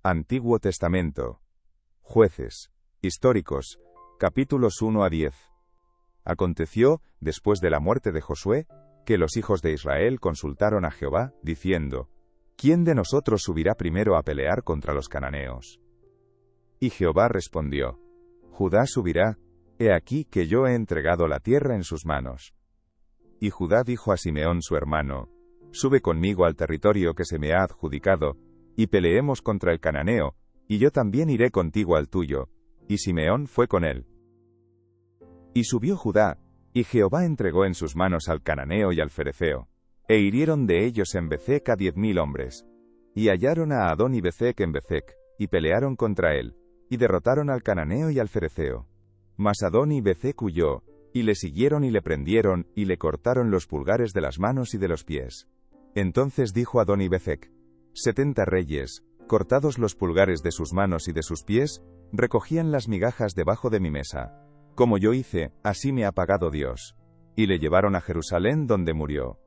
Antiguo Testamento. Jueces. Históricos. Capítulos 1 a 10. Aconteció, después de la muerte de Josué, que los hijos de Israel consultaron a Jehová, diciendo: ¿Quién de nosotros subirá primero a pelear contra los cananeos? Y Jehová respondió: Judá subirá, he aquí que yo he entregado la tierra en sus manos. Y Judá dijo a Simeón su hermano: Sube conmigo al territorio que se me ha adjudicado, y peleemos contra el cananeo, y yo también iré contigo al tuyo. Y Simeón fue con él. Y subió Judá, y Jehová entregó en sus manos al cananeo y al fereceo, e hirieron de ellos en Bezec a 10,000 hombres. Y hallaron a Adón y Bezec en Bezec, y pelearon contra él, y derrotaron al cananeo y al fereceo. Mas Adón y Bezec huyó, y le siguieron y le prendieron, y le cortaron los pulgares de las manos y de los pies. Entonces dijo Adón y Bezec: 70 reyes, cortados los pulgares de sus manos y de sus pies, recogían las migajas debajo de mi mesa. Como yo hice, así me ha pagado Dios. Y le llevaron a Jerusalén, donde murió.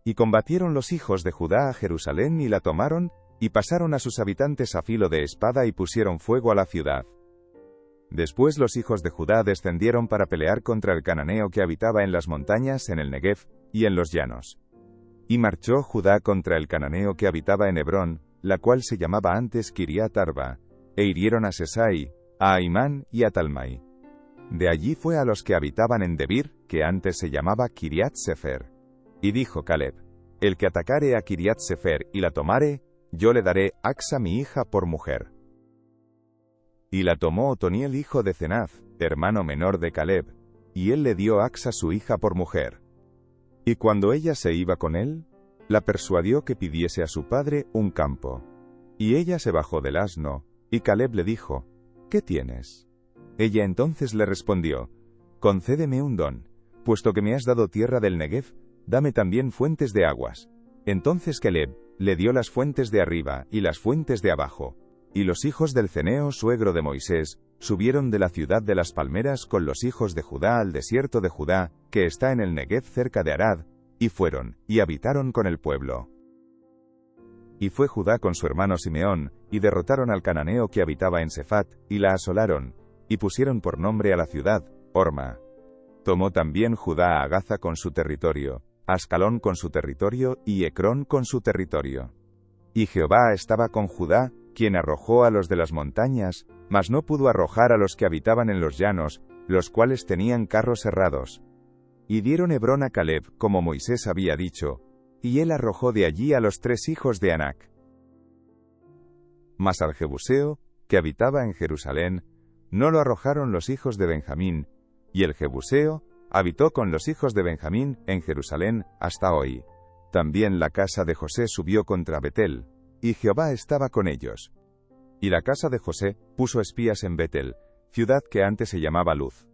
Y combatieron los hijos de Judá a Jerusalén y la tomaron, y pasaron a sus habitantes a filo de espada y pusieron fuego a la ciudad. Después los hijos de Judá descendieron para pelear contra el cananeo que habitaba en las montañas, en el Negev, y en los llanos. Y marchó Judá contra el cananeo que habitaba en Hebrón, la cual se llamaba antes Kiriat Arba, e hirieron a Sesai, a Ahimán y a Talmai. De allí fue a los que habitaban en Debir, que antes se llamaba Kiriat Sefer. Y dijo Caleb: El que atacare a Kiriat Sefer y la tomare, yo le daré Axa mi hija por mujer. Y la tomó Otoniel hijo de Cenaz, hermano menor de Caleb, y él le dio Axa su hija por mujer. Y cuando ella se iba con él, la persuadió que pidiese a su padre un campo. Y ella se bajó del asno, y Caleb le dijo: ¿Qué tienes? Ella entonces le respondió: Concédeme un don, puesto que me has dado tierra del Negev, dame también fuentes de aguas. Entonces Caleb le dio las fuentes de arriba y las fuentes de abajo. Y los hijos del ceneo, suegro de Moisés, subieron de la ciudad de las palmeras con los hijos de Judá al desierto de Judá, que está en el Negev cerca de Arad, y fueron, y habitaron con el pueblo. Y fue Judá con su hermano Simeón, y derrotaron al cananeo que habitaba en Sefat, y la asolaron, y pusieron por nombre a la ciudad, Horma. Tomó también Judá a Gaza con su territorio, Ascalón con su territorio, y Ecrón con su territorio. Y Jehová estaba con Judá, quien arrojó a los de las montañas, mas no pudo arrojar a los que habitaban en los llanos, los cuales tenían carros herrados. Y dieron Hebrón a Caleb, como Moisés había dicho, y él arrojó de allí a los 3 hijos de Anac. Mas al Jebuseo, que habitaba en Jerusalén, no lo arrojaron los hijos de Benjamín, y el Jebuseo habitó con los hijos de Benjamín en Jerusalén hasta hoy. También la casa de José subió contra Betel, y Jehová estaba con ellos. Y la casa de José puso espías en Betel, ciudad que antes se llamaba Luz.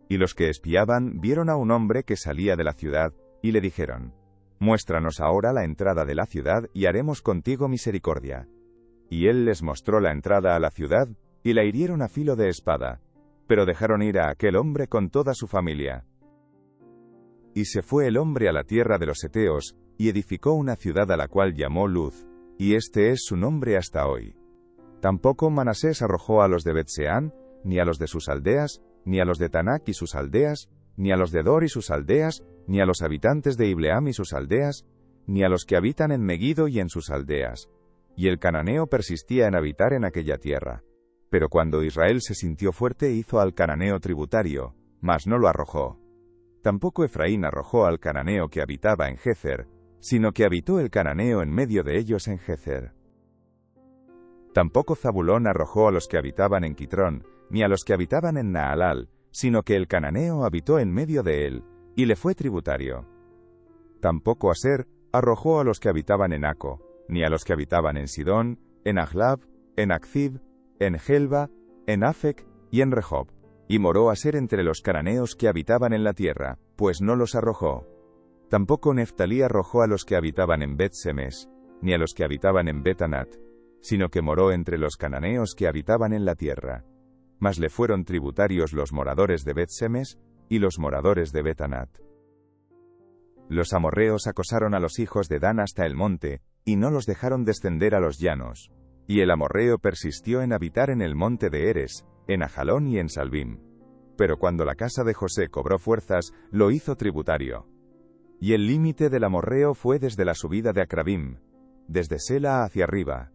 Y los que espiaban vieron a un hombre que salía de la ciudad, y le dijeron: Muéstranos ahora la entrada de la ciudad, y haremos contigo misericordia. Y él les mostró la entrada a la ciudad, y la hirieron a filo de espada, pero dejaron ir a aquel hombre con toda su familia. Y se fue el hombre a la tierra de los heteos, y edificó una ciudad a la cual llamó Luz, y este es su nombre hasta hoy. Tampoco Manasés arrojó a los de Bet-Seán, ni a los de sus aldeas, ni a los de Tanac y sus aldeas, ni a los de Dor y sus aldeas, ni a los habitantes de Ibleam y sus aldeas, ni a los que habitan en Megiddo y en sus aldeas. Y el cananeo persistía en habitar en aquella tierra. Pero cuando Israel se sintió fuerte hizo al cananeo tributario, mas no lo arrojó. Tampoco Efraín arrojó al cananeo que habitaba en Gezer, sino que habitó el cananeo en medio de ellos en Gezer. Tampoco Zabulón arrojó a los que habitaban en Quitrón, ni a los que habitaban en Naalal, sino que el cananeo habitó en medio de él, y le fue tributario. Tampoco Aser arrojó a los que habitaban en Aco, ni a los que habitaban en Sidón, en Ahlab, en Akzib, en Gelba, en Afec y en Rehob. Y moró Aser entre los cananeos que habitaban en la tierra, pues no los arrojó. Tampoco Neftalí arrojó a los que habitaban en Bet-Semes, ni a los que habitaban en Bet-Anat, sino que moró entre los cananeos que habitaban en la tierra. Mas le fueron tributarios los moradores de Bet-Semes y los moradores de Bet-Anat. Los amorreos acosaron a los hijos de Dan hasta el monte, y no los dejaron descender a los llanos. Y el amorreo persistió en habitar en el monte de Eres, en Ajalón y en Salbim. Pero cuando la casa de José cobró fuerzas, lo hizo tributario. Y el límite del amorreo fue desde la subida de Acrabim, desde Sela hacia arriba.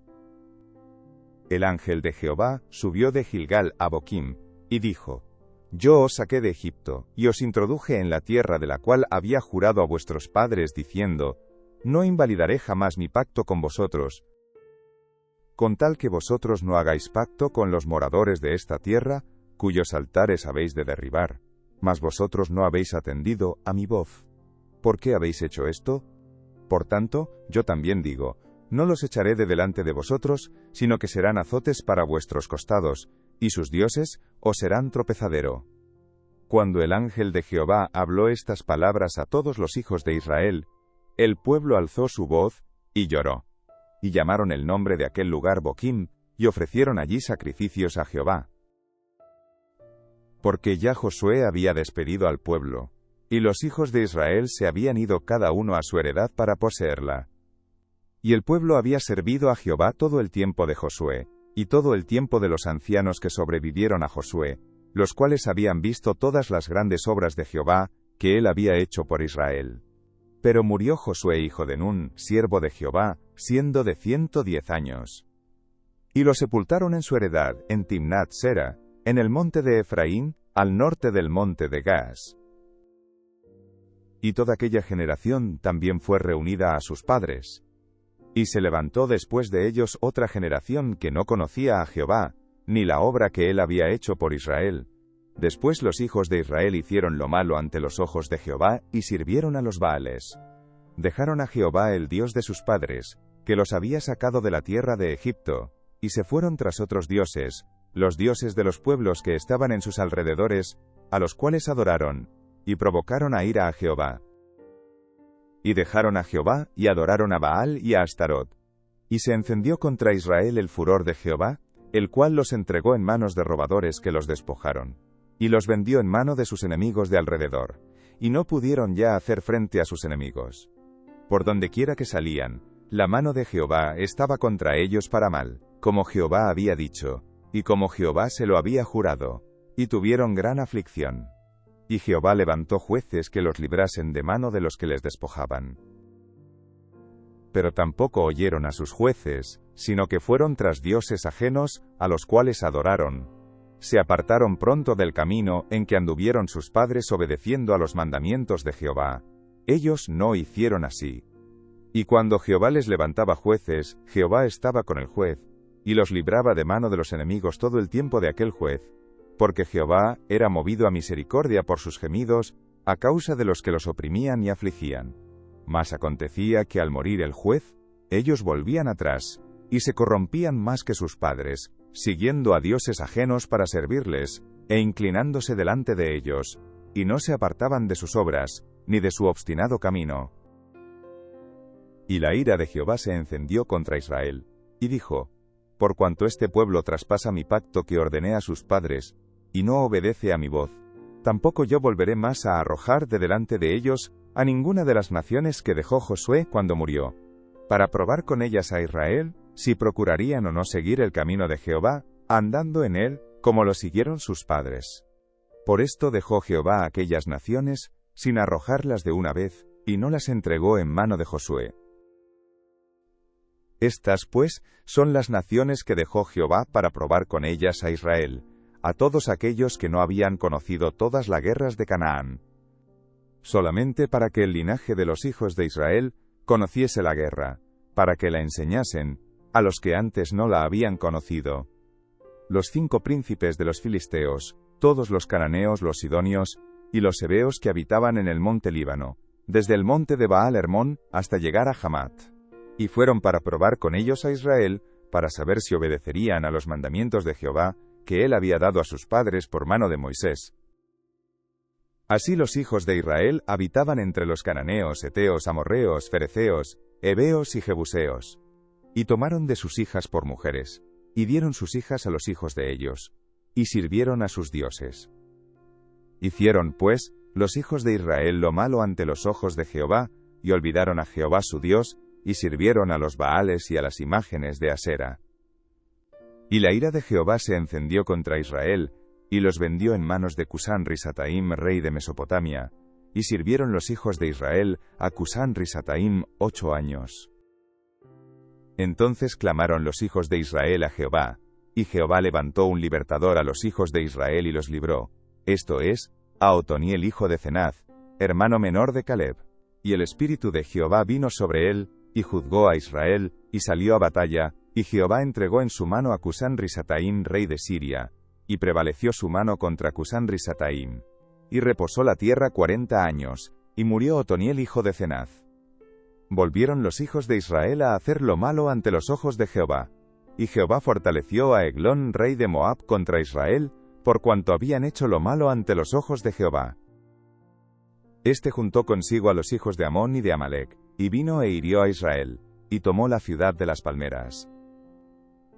El ángel de Jehová subió de Gilgal a Boquim, y dijo: Yo os saqué de Egipto, y os introduje en la tierra de la cual había jurado a vuestros padres, diciendo: No invalidaré jamás mi pacto con vosotros, con tal que vosotros no hagáis pacto con los moradores de esta tierra, cuyos altares habéis de derribar. Mas vosotros no habéis atendido a mi voz. ¿Por qué habéis hecho esto? Por tanto, yo también digo: no los echaré de delante de vosotros, sino que serán azotes para vuestros costados, y sus dioses os serán tropezadero. Cuando el ángel de Jehová habló estas palabras a todos los hijos de Israel, el pueblo alzó su voz, y lloró. Y llamaron el nombre de aquel lugar Boquim, y ofrecieron allí sacrificios a Jehová. Porque ya Josué había despedido al pueblo, y los hijos de Israel se habían ido cada uno a su heredad para poseerla. Y el pueblo había servido a Jehová todo el tiempo de Josué, y todo el tiempo de los ancianos que sobrevivieron a Josué, los cuales habían visto todas las grandes obras de Jehová, que él había hecho por Israel. Pero murió Josué hijo de Nun, siervo de Jehová, siendo de 110 años. Y lo sepultaron en su heredad, en Timnat Sera, en el monte de Efraín, al norte del monte de Gaas. Y toda aquella generación también fue reunida a sus padres. Y se levantó después de ellos otra generación que no conocía a Jehová, ni la obra que él había hecho por Israel. Después los hijos de Israel hicieron lo malo ante los ojos de Jehová, y sirvieron a los Baales. Dejaron a Jehová el Dios de sus padres, que los había sacado de la tierra de Egipto, y se fueron tras otros dioses, los dioses de los pueblos que estaban en sus alrededores, a los cuales adoraron, y provocaron a ira a Jehová. Y dejaron a Jehová, y adoraron a Baal y a Astarot. Y se encendió contra Israel el furor de Jehová, el cual los entregó en manos de robadores que los despojaron, y los vendió en mano de sus enemigos de alrededor, y no pudieron ya hacer frente a sus enemigos. Por donde quiera que salían, la mano de Jehová estaba contra ellos para mal, como Jehová había dicho, y como Jehová se lo había jurado, y tuvieron gran aflicción. Y Jehová levantó jueces que los librasen de mano de los que les despojaban. Pero tampoco oyeron a sus jueces, sino que fueron tras dioses ajenos, a los cuales adoraron. Se apartaron pronto del camino en que anduvieron sus padres obedeciendo a los mandamientos de Jehová. Ellos no hicieron así. Y cuando Jehová les levantaba jueces, Jehová estaba con el juez, y los libraba de mano de los enemigos todo el tiempo de aquel juez, porque Jehová era movido a misericordia por sus gemidos, a causa de los que los oprimían y afligían. Mas acontecía que al morir el juez, ellos volvían atrás, y se corrompían más que sus padres, siguiendo a dioses ajenos para servirles, e inclinándose delante de ellos, y no se apartaban de sus obras, ni de su obstinado camino. Y la ira de Jehová se encendió contra Israel, y dijo: Por cuanto este pueblo traspasa mi pacto que ordené a sus padres, y no obedece a mi voz, tampoco yo volveré más a arrojar de delante de ellos a ninguna de las naciones que dejó Josué cuando murió, para probar con ellas a Israel, si procurarían o no seguir el camino de Jehová, andando en él, como lo siguieron sus padres. Por esto dejó Jehová a aquellas naciones, sin arrojarlas de una vez, y no las entregó en mano de Josué. Estas, pues, son las naciones que dejó Jehová para probar con ellas a Israel, a todos aquellos que no habían conocido todas las guerras de Canaán, solamente para que el linaje de los hijos de Israel conociese la guerra, para que la enseñasen a los que antes no la habían conocido. Los 5 príncipes de los filisteos, todos los cananeos, los sidonios, y los heveos que habitaban en el monte Líbano, desde el monte de Baal Hermón hasta llegar a Hamat. Y fueron para probar con ellos a Israel, para saber si obedecerían a los mandamientos de Jehová, que él había dado a sus padres por mano de Moisés. Así los hijos de Israel habitaban entre los cananeos, heteos, amorreos, fereceos, heveos y jebuseos. Y tomaron de sus hijas por mujeres, y dieron sus hijas a los hijos de ellos, y sirvieron a sus dioses. Hicieron, pues, los hijos de Israel lo malo ante los ojos de Jehová, y olvidaron a Jehová su Dios, y sirvieron a los Baales y a las imágenes de Asera. Y la ira de Jehová se encendió contra Israel, y los vendió en manos de Cusán-Risataim, rey de Mesopotamia, y sirvieron los hijos de Israel a Cusán-Risataim 8 años. Entonces clamaron los hijos de Israel a Jehová, y Jehová levantó un libertador a los hijos de Israel y los libró, esto es, a Otoniel hijo de Cenaz, hermano menor de Caleb. Y el espíritu de Jehová vino sobre él, y juzgó a Israel, y salió a batalla, y Jehová entregó en su mano a Cusán-Risataim, rey de Siria, y prevaleció su mano contra Cusán-Risataim. Y reposó la tierra 40 años, y murió Otoniel hijo de Cenaz. Volvieron los hijos de Israel a hacer lo malo ante los ojos de Jehová. Y Jehová fortaleció a Eglón, rey de Moab, contra Israel, por cuanto habían hecho lo malo ante los ojos de Jehová. Este juntó consigo a los hijos de Amón y de Amalec, y vino e hirió a Israel, y tomó la ciudad de las palmeras.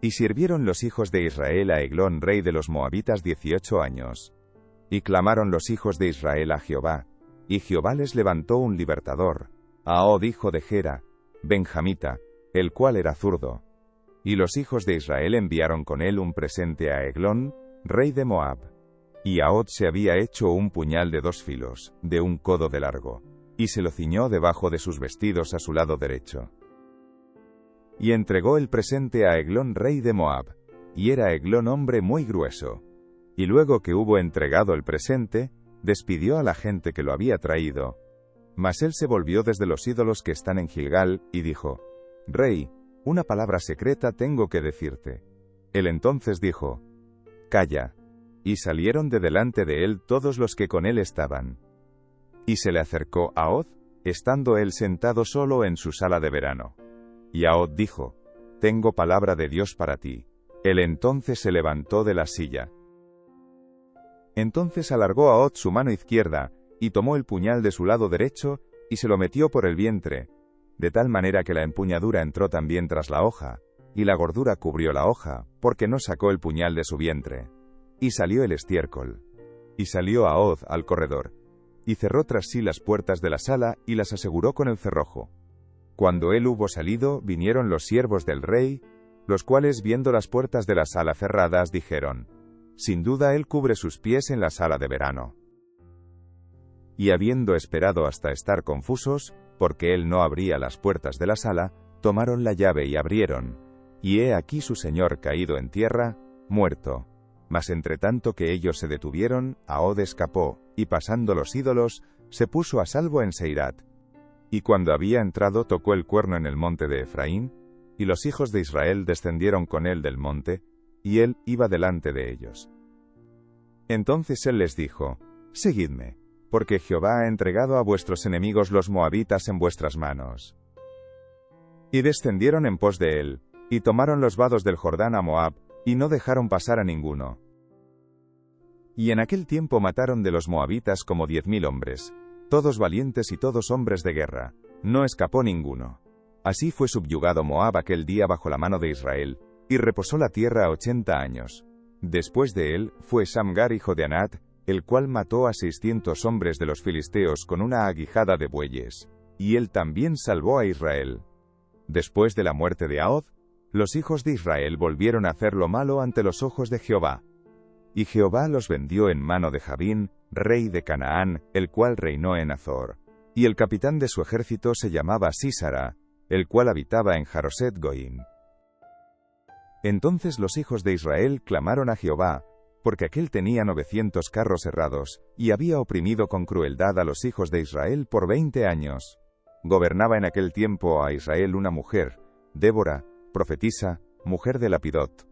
Y sirvieron los hijos de Israel a Eglón, rey de los Moabitas 18 años. Y clamaron los hijos de Israel a Jehová, y Jehová les levantó un libertador, a Od hijo de Gera, benjamita, el cual era zurdo. Y los hijos de Israel enviaron con él un presente a Eglón, rey de Moab. Y a Od se había hecho un puñal de 2 filos, de 1 codo de largo, y se lo ciñó debajo de sus vestidos a su lado derecho. Y entregó el presente a Eglón, rey de Moab, y era Eglón hombre muy grueso. Y luego que hubo entregado el presente, despidió a la gente que lo había traído. Mas él se volvió desde los ídolos que están en Gilgal, y dijo, Rey, una palabra secreta tengo que decirte. Él entonces dijo, Calla. Y salieron de delante de él todos los que con él estaban. Y se le acercó a Od, estando él sentado solo en su sala de verano. Y a Od dijo, Tengo palabra de Dios para ti. Él entonces se levantó de la silla. Entonces alargó a Od su mano izquierda, y tomó el puñal de su lado derecho, y se lo metió por el vientre, de tal manera que la empuñadura entró también tras la hoja, y la gordura cubrió la hoja, porque no sacó el puñal de su vientre. Y salió el estiércol. Y salió a Od al corredor, y cerró tras sí las puertas de la sala, y las aseguró con el cerrojo. Cuando él hubo salido, vinieron los siervos del rey, los cuales viendo las puertas de la sala cerradas, dijeron, Sin duda él cubre sus pies en la sala de verano. Y habiendo esperado hasta estar confusos, porque él no abría las puertas de la sala, tomaron la llave y abrieron, y he aquí su señor caído en tierra, muerto. Mas entre tanto que ellos se detuvieron, Od escapó, y pasando los ídolos, se puso a salvo en Seirat. Y cuando había entrado tocó el cuerno en el monte de Efraín, y los hijos de Israel descendieron con él del monte, y él iba delante de ellos. Entonces él les dijo, Seguidme, porque Jehová ha entregado a vuestros enemigos los moabitas en vuestras manos. Y descendieron en pos de él, y tomaron los vados del Jordán a Moab, y no dejaron pasar a ninguno. Y en aquel tiempo mataron de los moabitas como 10.000 hombres, todos valientes y todos hombres de guerra, no escapó ninguno. Así fue subyugado Moab aquel día bajo la mano de Israel, y reposó la tierra 80 años. Después de él, fue Samgar hijo de Anat, el cual mató a 600 hombres de los filisteos con una aguijada de bueyes, y él también salvó a Israel. Después de la muerte de Ahod, los hijos de Israel volvieron a hacer lo malo ante los ojos de Jehová. Y Jehová los vendió en mano de Jabín, rey de Canaán, el cual reinó en Azor. Y el capitán de su ejército se llamaba Sísara, el cual habitaba en Jaroset Goim. Entonces los hijos de Israel clamaron a Jehová, porque aquél tenía 900 carros herrados, y había oprimido con crueldad a los hijos de Israel por 20 años. Gobernaba en aquel tiempo a Israel una mujer, Débora, profetisa, mujer de Lapidot,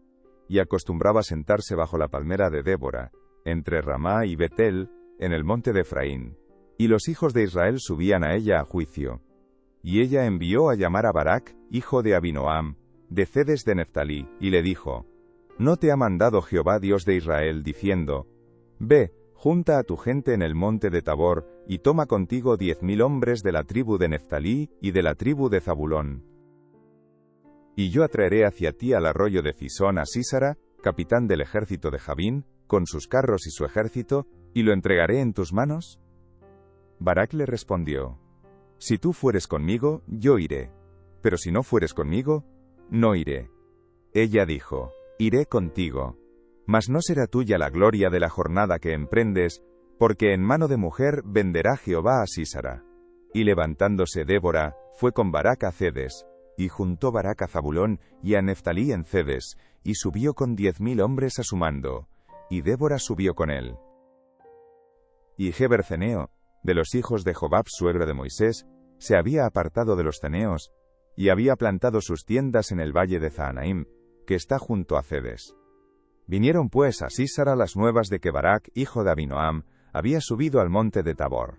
y acostumbraba sentarse bajo la palmera de Débora, entre Ramá y Betel, en el monte de Efraín. Y los hijos de Israel subían a ella a juicio. Y ella envió a llamar a Barak, hijo de Abinoam, de Cedes de Neftalí, y le dijo, ¿No te ha mandado Jehová Dios de Israel, diciendo, Ve, junta a tu gente en el monte de Tabor, y toma contigo 10.000 hombres de la tribu de Neftalí y de la tribu de Zabulón? Y yo atraeré hacia ti al arroyo de Cisón a Sísara, capitán del ejército de Jabín, con sus carros y su ejército, y lo entregaré en tus manos. Barak le respondió, Si tú fueres conmigo, yo iré, pero si no fueres conmigo, no iré. Ella dijo, iré contigo. Mas no será tuya la gloria de la jornada que emprendes, porque en mano de mujer venderá Jehová a Sísara. Y levantándose Débora, fue con Barak a Cedes, y juntó Barak a Zabulón y a Neftalí en Cedes, y subió con 10.000 hombres a su mando, y Débora subió con él. Y Heber ceneo, de los hijos de Jobab suegro de Moisés, se había apartado de los ceneos, y había plantado sus tiendas en el valle de Zahanaim, que está junto a Cedes. Vinieron pues a Sísara las nuevas de que Barak, hijo de Abinoam, había subido al monte de Tabor.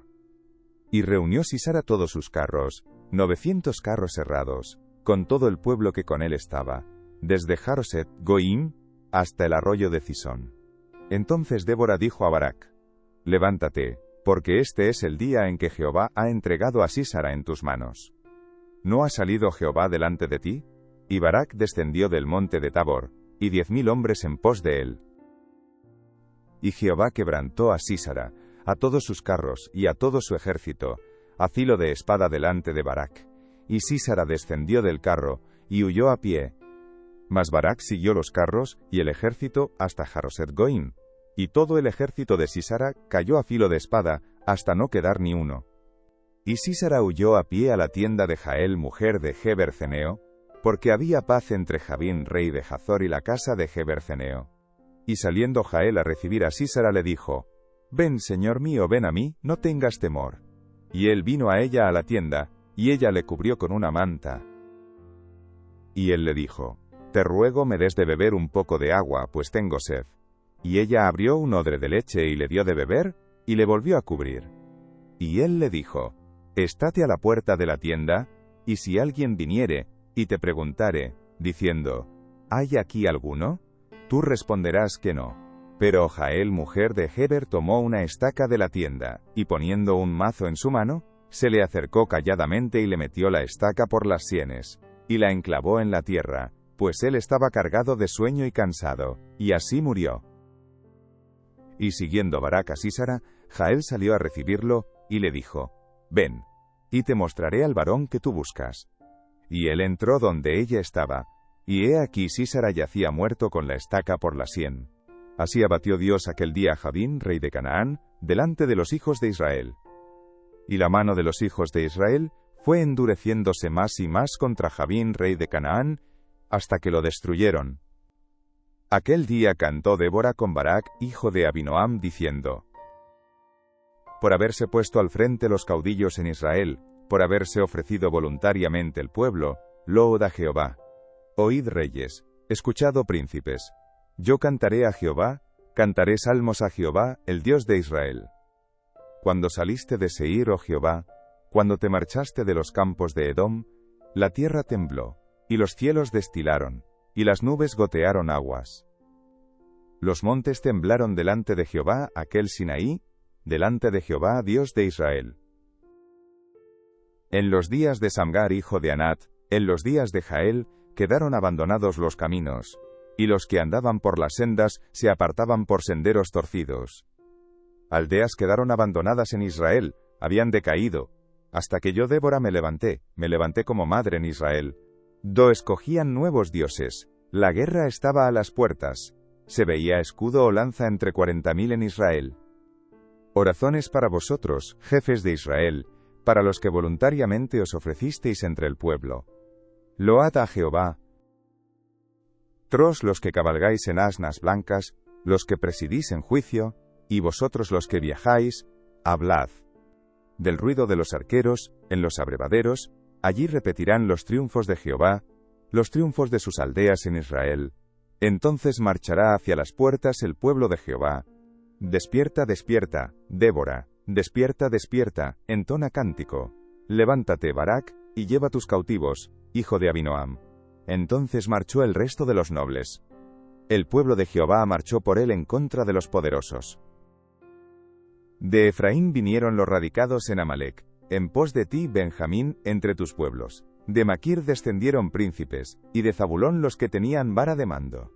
Y reunió Sísara todos sus carros, 900 carros herrados, con todo el pueblo que con él estaba, desde Jaroset Goim hasta el arroyo de Cisón. Entonces Débora dijo a Barak: Levántate, porque este es el día en que Jehová ha entregado a Sísara en tus manos. ¿No ha salido Jehová delante de ti? Y Barak descendió del monte de Tabor, y 10.000 hombres en pos de él. Y Jehová quebrantó a Sísara, a todos sus carros y a todo su ejército, a filo de espada delante de Barak. Y Sísara descendió del carro, y huyó a pie. Mas Barak siguió los carros y el ejército hasta Jaroset Goim, y todo el ejército de Sísara cayó a filo de espada, hasta no quedar ni uno. Y Sísara huyó a pie a la tienda de Jael, mujer de Heber ceneo, porque había paz entre Jabín, rey de Hazor, y la casa de Heber ceneo. Y saliendo Jael a recibir a Sísara le dijo: Ven, señor mío, ven a mí, no tengas temor. Y él vino a ella a la tienda, y ella le cubrió con una manta. Y él le dijo: Te ruego me des de beber un poco de agua, pues tengo sed. Y ella abrió un odre de leche y le dio de beber, y le volvió a cubrir. Y él le dijo: Estate a la puerta de la tienda, y si alguien viniere, y te preguntare, diciendo: ¿Hay aquí alguno? Tú responderás que no. Pero Jael, mujer de Heber, tomó una estaca de la tienda, y poniendo un mazo en su mano, se le acercó calladamente y le metió la estaca por las sienes, y la enclavó en la tierra, pues él estaba cargado de sueño y cansado, y así murió. Y siguiendo Barak a Sísara, Jael salió a recibirlo, y le dijo: Ven, y te mostraré al varón que tú buscas. Y él entró donde ella estaba, y he aquí Sísara yacía muerto con la estaca por la sien. Así abatió Dios aquel día a Jabín, rey de Canaán, delante de los hijos de Israel. Y la mano de los hijos de Israel fue endureciéndose más y más contra Jabín, rey de Canaán, hasta que lo destruyeron. Aquel día cantó Débora con Barak, hijo de Abinoam, diciendo: Por haberse puesto al frente los caudillos en Israel, por haberse ofrecido voluntariamente el pueblo, load a Jehová. Oíd reyes, escuchad oh príncipes. Yo cantaré a Jehová, cantaré salmos a Jehová, el Dios de Israel. Cuando saliste de Seir, oh Jehová, cuando te marchaste de los campos de Edom, la tierra tembló, y los cielos destilaron, y las nubes gotearon aguas. Los montes temblaron delante de Jehová, aquel Sinaí, delante de Jehová, Dios de Israel. En los días de Samgar, hijo de Anat, en los días de Jael, quedaron abandonados los caminos, y los que andaban por las sendas se apartaban por senderos torcidos. Aldeas quedaron abandonadas en Israel, habían decaído, hasta que yo Débora me levanté como madre en Israel. Escogían nuevos dioses, la guerra estaba a las puertas, se veía escudo o lanza entre 40.000 en Israel. Orazones para vosotros, jefes de Israel, para los que voluntariamente os ofrecisteis entre el pueblo. Load a Jehová. Tros los que cabalgáis en asnas blancas, los que presidís en juicio, y vosotros los que viajáis, hablad. Del ruido de los arqueros, en los abrevaderos, allí repetirán los triunfos de Jehová, los triunfos de sus aldeas en Israel. Entonces marchará hacia las puertas el pueblo de Jehová. Despierta, despierta, Débora, despierta, despierta, entona cántico. Levántate, Barak, y lleva tus cautivos, hijo de Abinoam. Entonces marchó el resto de los nobles. El pueblo de Jehová marchó por él en contra de los poderosos. De Efraín vinieron los radicados en Amalec, en pos de ti, Benjamín, entre tus pueblos. De Maquir descendieron príncipes, y de Zabulón los que tenían vara de mando.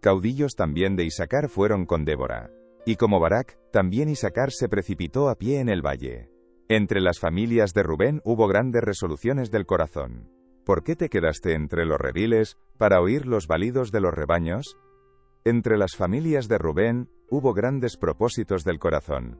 Caudillos también de Isacar fueron con Débora. Y como Barak, también Isacar se precipitó a pie en el valle. Entre las familias de Rubén hubo grandes resoluciones del corazón. ¿Por qué te quedaste entre los rediles, para oír los balidos de los rebaños? Entre las familias de Rubén, hubo grandes propósitos del corazón.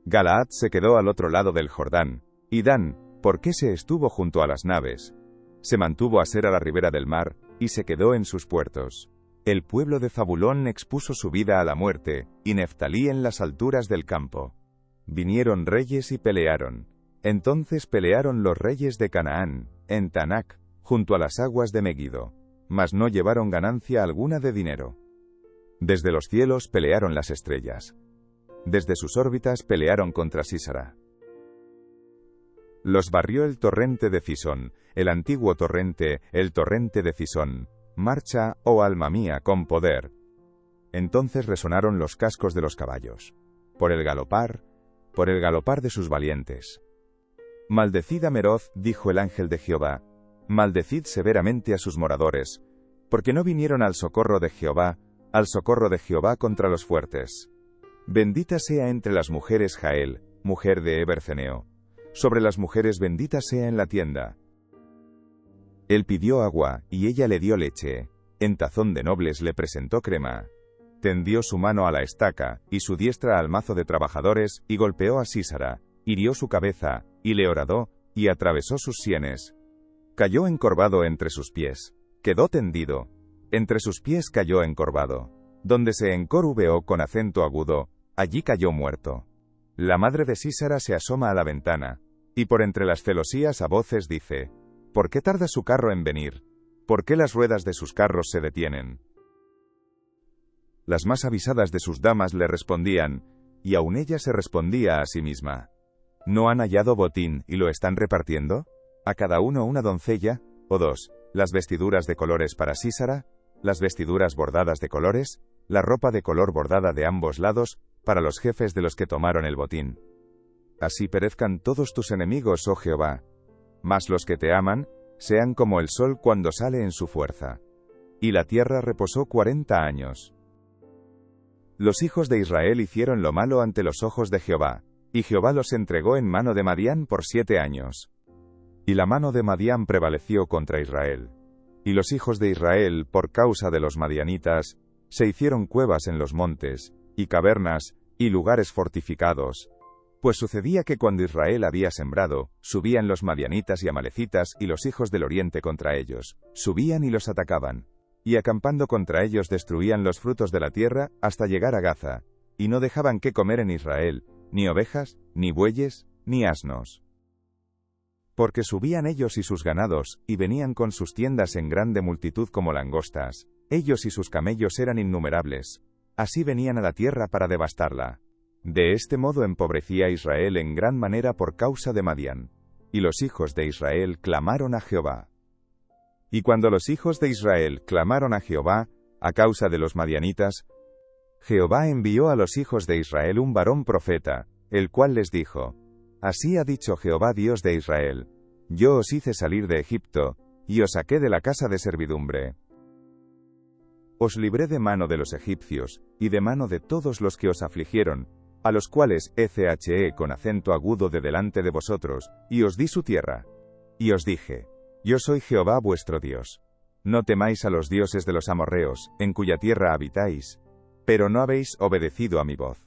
Galaad se quedó al otro lado del Jordán, y Dan, ¿por qué se estuvo junto a las naves? Se mantuvo a ser a la ribera del mar, y se quedó en sus puertos. El pueblo de Zabulón expuso su vida a la muerte, y Neftalí en las alturas del campo. Vinieron reyes y pelearon. Entonces pelearon los reyes de Canaán, en Tanac, junto a las aguas de Megido, mas no llevaron ganancia alguna de dinero. Desde los cielos pelearon las estrellas. Desde sus órbitas pelearon contra Sísara. Los barrió el torrente de Cisón, el antiguo torrente, el torrente de Cisón. Marcha, oh alma mía, con poder. Entonces resonaron los cascos de los caballos. Por el galopar de sus valientes. Maldecid a Meroz, dijo el ángel de Jehová. Maldecid severamente a sus moradores, porque no vinieron al socorro de Jehová contra los fuertes. Bendita sea entre las mujeres Jael, mujer de Eberceneo. Sobre las mujeres bendita sea en la tienda. Él pidió agua, y ella le dio leche. En tazón de nobles le presentó crema. Tendió su mano a la estaca, y su diestra al mazo de trabajadores, y golpeó a Sísara, hirió su cabeza, y le horadó, y atravesó sus sienes. Cayó encorvado entre sus pies. Quedó tendido. Entre sus pies cayó encorvado. Donde se encorveó con acento agudo, allí cayó muerto. La madre de Sísara se asoma a la ventana, y por entre las celosías a voces dice: ¿Por qué tarda su carro en venir? ¿Por qué las ruedas de sus carros se detienen? Las más avisadas de sus damas le respondían, y aun ella se respondía a sí misma: ¿No han hallado botín y lo están repartiendo? ¿A cada uno una doncella, o dos, las vestiduras de colores para Sísara, las vestiduras bordadas de colores, la ropa de color bordada de ambos lados, para los jefes de los que tomaron el botín? Así perezcan todos tus enemigos, oh Jehová. Mas los que te aman, sean como el sol cuando sale en su fuerza. Y la tierra reposó 40 años. Los hijos de Israel hicieron lo malo ante los ojos de Jehová, y Jehová los entregó en mano de Madián por 7 años. Y la mano de Madián prevaleció contra Israel. Y los hijos de Israel, por causa de los madianitas, se hicieron cuevas en los montes, y cavernas, y lugares fortificados. Pues sucedía que cuando Israel había sembrado, subían los madianitas y amalecitas y los hijos del oriente contra ellos, subían y los atacaban. Y acampando contra ellos destruían los frutos de la tierra hasta llegar a Gaza, y no dejaban qué comer en Israel, ni ovejas, ni bueyes, ni asnos. Porque subían ellos y sus ganados, y venían con sus tiendas en grande multitud como langostas, ellos y sus camellos eran innumerables. Así venían a la tierra para devastarla. De este modo empobrecía Israel en gran manera por causa de Madián. Y los hijos de Israel clamaron a Jehová. Y cuando los hijos de Israel clamaron a Jehová, a causa de los madianitas, Jehová envió a los hijos de Israel un varón profeta, el cual les dijo: Así ha dicho Jehová Dios de Israel: Yo os hice salir de Egipto, y os saqué de la casa de servidumbre. Os libré de mano de los egipcios, y de mano de todos los que os afligieron, a los cuales eché con acento agudo de delante de vosotros, y os di su tierra. Y os dije: Yo soy Jehová vuestro Dios. No temáis a los dioses de los amorreos, en cuya tierra habitáis, pero no habéis obedecido a mi voz.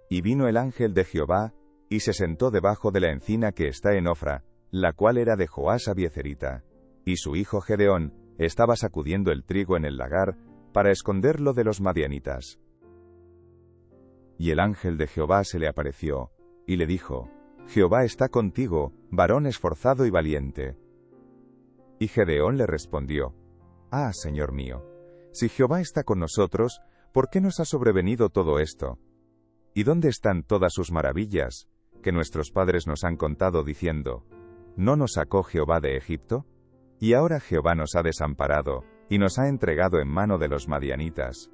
Y vino el ángel de Jehová, y se sentó debajo de la encina que está en Ofra, la cual era de Joás Abiezerita. Y su hijo Gedeón estaba sacudiendo el trigo en el lagar, para esconderlo de los madianitas. Y el ángel de Jehová se le apareció, y le dijo: Jehová está contigo, varón esforzado y valiente. Y Gedeón le respondió: Ah, Señor mío, si Jehová está con nosotros, ¿por qué nos ha sobrevenido todo esto? ¿Y dónde están todas sus maravillas, que nuestros padres nos han contado diciendo: ¿No nos sacó Jehová de Egipto? Y ahora Jehová nos ha desamparado, y nos ha entregado en mano de los madianitas.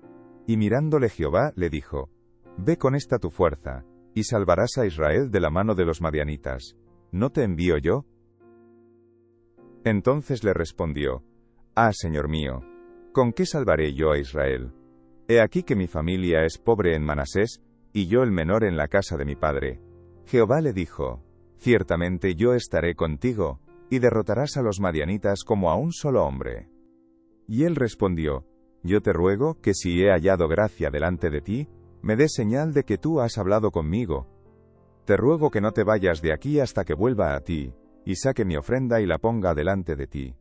Y mirándole Jehová, le dijo: Ve con esta tu fuerza, y salvarás a Israel de la mano de los madianitas. ¿No te envío yo? Entonces le respondió: Ah, Señor mío, ¿con qué salvaré yo a Israel? He aquí que mi familia es pobre en Manasés, y yo el menor en la casa de mi padre. Jehová le dijo: Ciertamente yo estaré contigo, y derrotarás a los madianitas como a un solo hombre. Y él respondió: Yo te ruego que si he hallado gracia delante de ti, me des señal de que tú has hablado conmigo. Te ruego que no te vayas de aquí hasta que vuelva a ti, y saque mi ofrenda y la ponga delante de ti.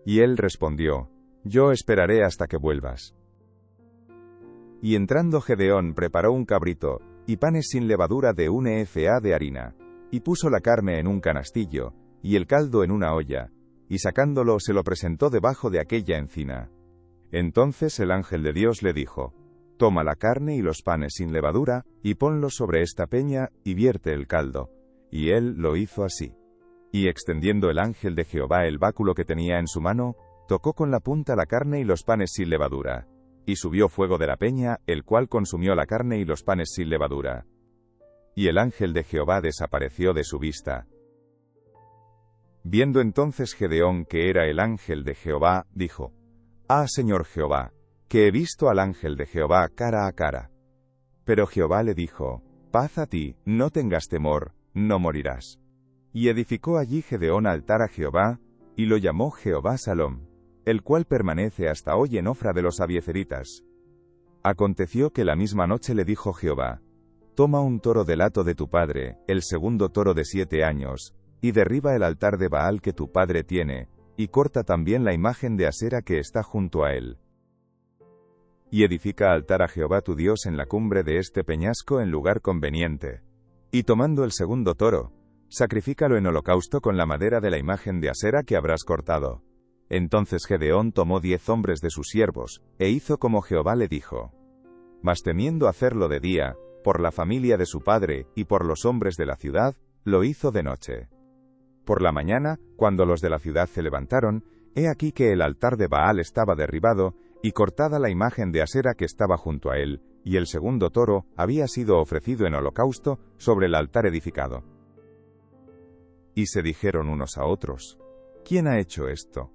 Y él respondió, yo esperaré hasta que vuelvas. Y entrando Gedeón preparó un cabrito, y panes sin levadura de un efa de harina, y puso la carne en un canastillo, y el caldo en una olla, y sacándolo se lo presentó debajo de aquella encina. Entonces el ángel de Dios le dijo, toma la carne y los panes sin levadura, y ponlos sobre esta peña, y vierte el caldo. Y él lo hizo así. Y extendiendo el ángel de Jehová el báculo que tenía en su mano, tocó con la punta la carne y los panes sin levadura. Y subió fuego de la peña, el cual consumió la carne y los panes sin levadura. Y el ángel de Jehová desapareció de su vista. Viendo entonces Gedeón que era el ángel de Jehová, dijo, Ah, Señor Jehová, que he visto al ángel de Jehová cara a cara. Pero Jehová le dijo, paz a ti, no tengas temor, no morirás. Y edificó allí Gedeón altar a Jehová, y lo llamó Jehová Salom, el cual permanece hasta hoy en Ofra de los abiezeritas. Aconteció que la misma noche le dijo Jehová, toma un toro del hato de tu padre, el segundo toro de 7 años, y derriba el altar de Baal que tu padre tiene, y corta también la imagen de Asera que está junto a él. Y edifica altar a Jehová tu Dios en la cumbre de este peñasco en lugar conveniente. Y tomando el segundo toro, sacrifícalo en holocausto con la madera de la imagen de Asera que habrás cortado. Entonces Gedeón tomó 10 hombres de sus siervos, e hizo como Jehová le dijo. Mas temiendo hacerlo de día, por la familia de su padre, y por los hombres de la ciudad, lo hizo de noche. Por la mañana, cuando los de la ciudad se levantaron, he aquí que el altar de Baal estaba derribado, y cortada la imagen de Asera que estaba junto a él, y el segundo toro había sido ofrecido en holocausto sobre el altar edificado. Y se dijeron unos a otros, ¿quién ha hecho esto?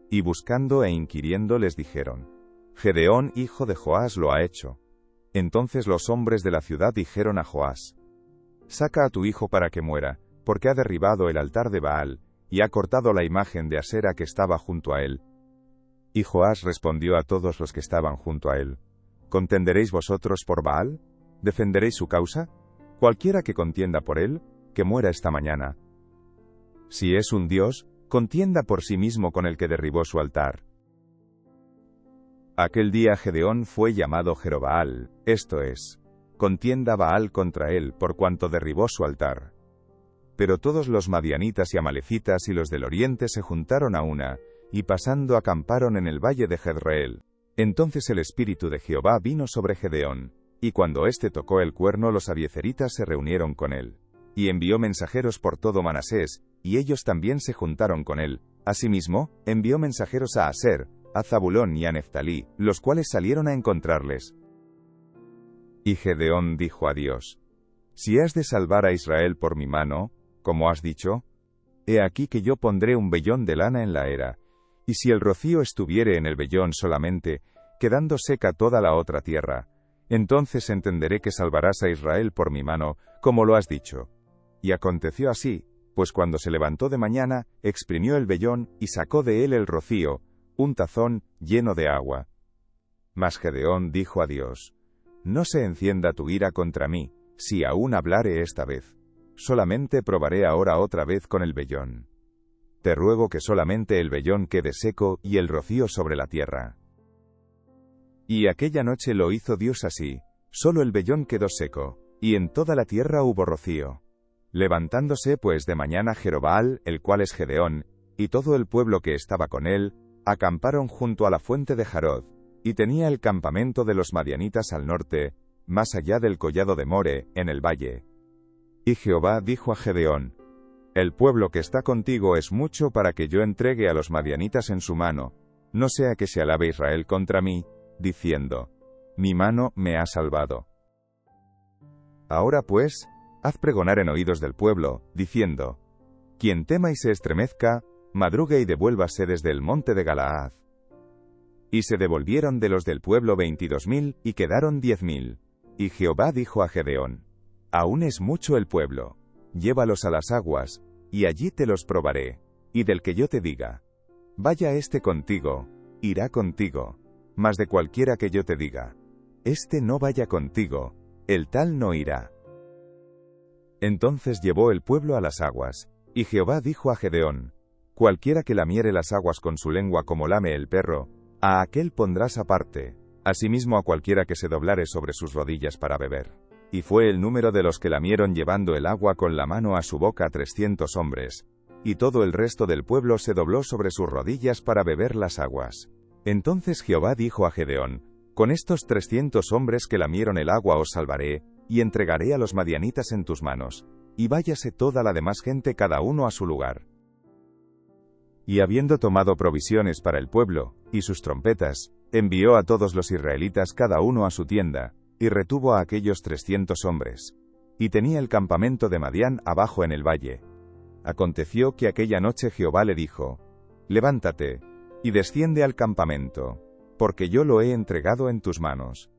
Y buscando e inquiriendo les dijeron, Gedeón hijo de Joás lo ha hecho. Entonces los hombres de la ciudad dijeron a Joás, saca a tu hijo para que muera, porque ha derribado el altar de Baal, y ha cortado la imagen de Asera que estaba junto a él. Y Joás respondió a todos los que estaban junto a él, ¿contenderéis vosotros por Baal? ¿Defenderéis su causa? Cualquiera que contienda por él, que muera esta mañana. Si es un dios, contienda por sí mismo con el que derribó su altar. Aquel día Gedeón fue llamado Jerobaal, esto es, contienda Baal contra él por cuanto derribó su altar. Pero todos los madianitas y amalecitas y los del oriente se juntaron a una, y pasando acamparon en el valle de Jezreel. Entonces el espíritu de Jehová vino sobre Gedeón, y cuando éste tocó el cuerno los abiezeritas se reunieron con él. Y envió mensajeros por todo Manasés, y ellos también se juntaron con él. Asimismo, envió mensajeros a Aser, a Zabulón y a Neftalí, los cuales salieron a encontrarles. Y Gedeón dijo a Dios, si has de salvar a Israel por mi mano, como has dicho, he aquí que yo pondré un vellón de lana en la era, y si el rocío estuviere en el vellón solamente, quedando seca toda la otra tierra, entonces entenderé que salvarás a Israel por mi mano, como lo has dicho. Y aconteció así, pues cuando se levantó de mañana, exprimió el vellón y sacó de él el rocío, un tazón lleno de agua. Mas Gedeón dijo a Dios, no se encienda tu ira contra mí, si aún hablare esta vez. Solamente probaré ahora otra vez con el vellón. Te ruego que solamente el vellón quede seco y el rocío sobre la tierra. Y aquella noche lo hizo Dios así, solo el vellón quedó seco, y en toda la tierra hubo rocío. Levantándose pues de mañana Jerobaal, el cual es Gedeón, y todo el pueblo que estaba con él, acamparon junto a la fuente de Jarod, y tenía el campamento de los madianitas al norte, más allá del collado de More, en el valle. Y Jehová dijo a Gedeón, el pueblo que está contigo es mucho para que yo entregue a los madianitas en su mano, no sea que se alabe Israel contra mí, diciendo, mi mano me ha salvado. Ahora pues, haz pregonar en oídos del pueblo, diciendo, quien tema y se estremezca, madrugue y devuélvase desde el monte de Galaad. Y se devolvieron de los del pueblo 22,000, y quedaron 10,000. Y Jehová dijo a Gedeón, aún es mucho el pueblo, llévalos a las aguas, y allí te los probaré, y del que yo te diga, vaya contigo, irá contigo, mas de cualquiera que yo te diga, este no vaya contigo, el tal no irá. Entonces llevó el pueblo a las aguas, y Jehová dijo a Gedeón, cualquiera que lamiere las aguas con su lengua como lame el perro, a aquel pondrás aparte, asimismo a cualquiera que se doblare sobre sus rodillas para beber. Y fue el número de los que lamieron llevando el agua con la mano a su boca 300 hombres, y todo el resto del pueblo se dobló sobre sus rodillas para beber las aguas. Entonces Jehová dijo a Gedeón, con estos 300 hombres que lamieron el agua os salvaré, y entregaré a los madianitas en tus manos, y váyase toda la demás gente cada uno a su lugar. Y habiendo tomado provisiones para el pueblo, y sus trompetas, envió a todos los israelitas cada uno a su tienda, y retuvo a aquellos 300 hombres. Y tenía el campamento de Madián abajo en el valle. Aconteció que aquella noche Jehová le dijo, levántate, y desciende al campamento, porque yo lo he entregado en tus manos.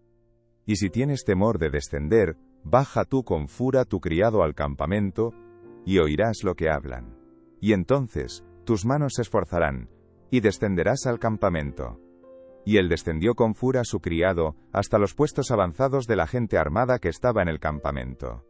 Y si tienes temor de descender, baja tú con fura tu criado al campamento, y oirás lo que hablan. Y entonces, tus manos se esforzarán, y descenderás al campamento. Y él descendió con fura su criado, hasta los puestos avanzados de la gente armada que estaba en el campamento.